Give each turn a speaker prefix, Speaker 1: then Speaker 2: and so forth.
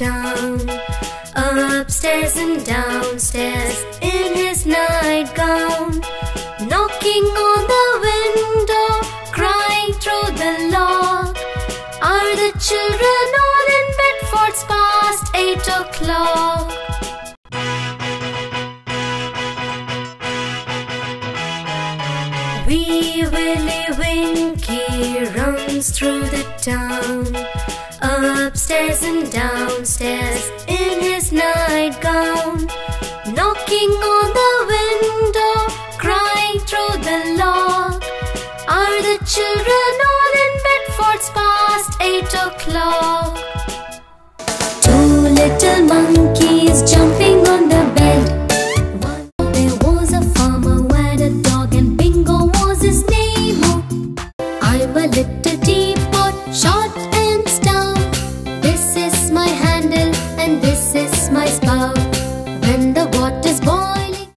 Speaker 1: town, upstairs and downstairs in his nightgown, knocking on the window, crying through the lock. Are the children all in bed, for it's past 8 o'clock? Wee Willie Winkie runs through the town, upstairs and downstairs in his nightgown, knocking on the window, crying through the lock. Are the children all in bed, for it's past 8 o'clock? Two little monkeys jumping on the bed. There was a farmer who had a dog, and Bingo was his name. I'm a little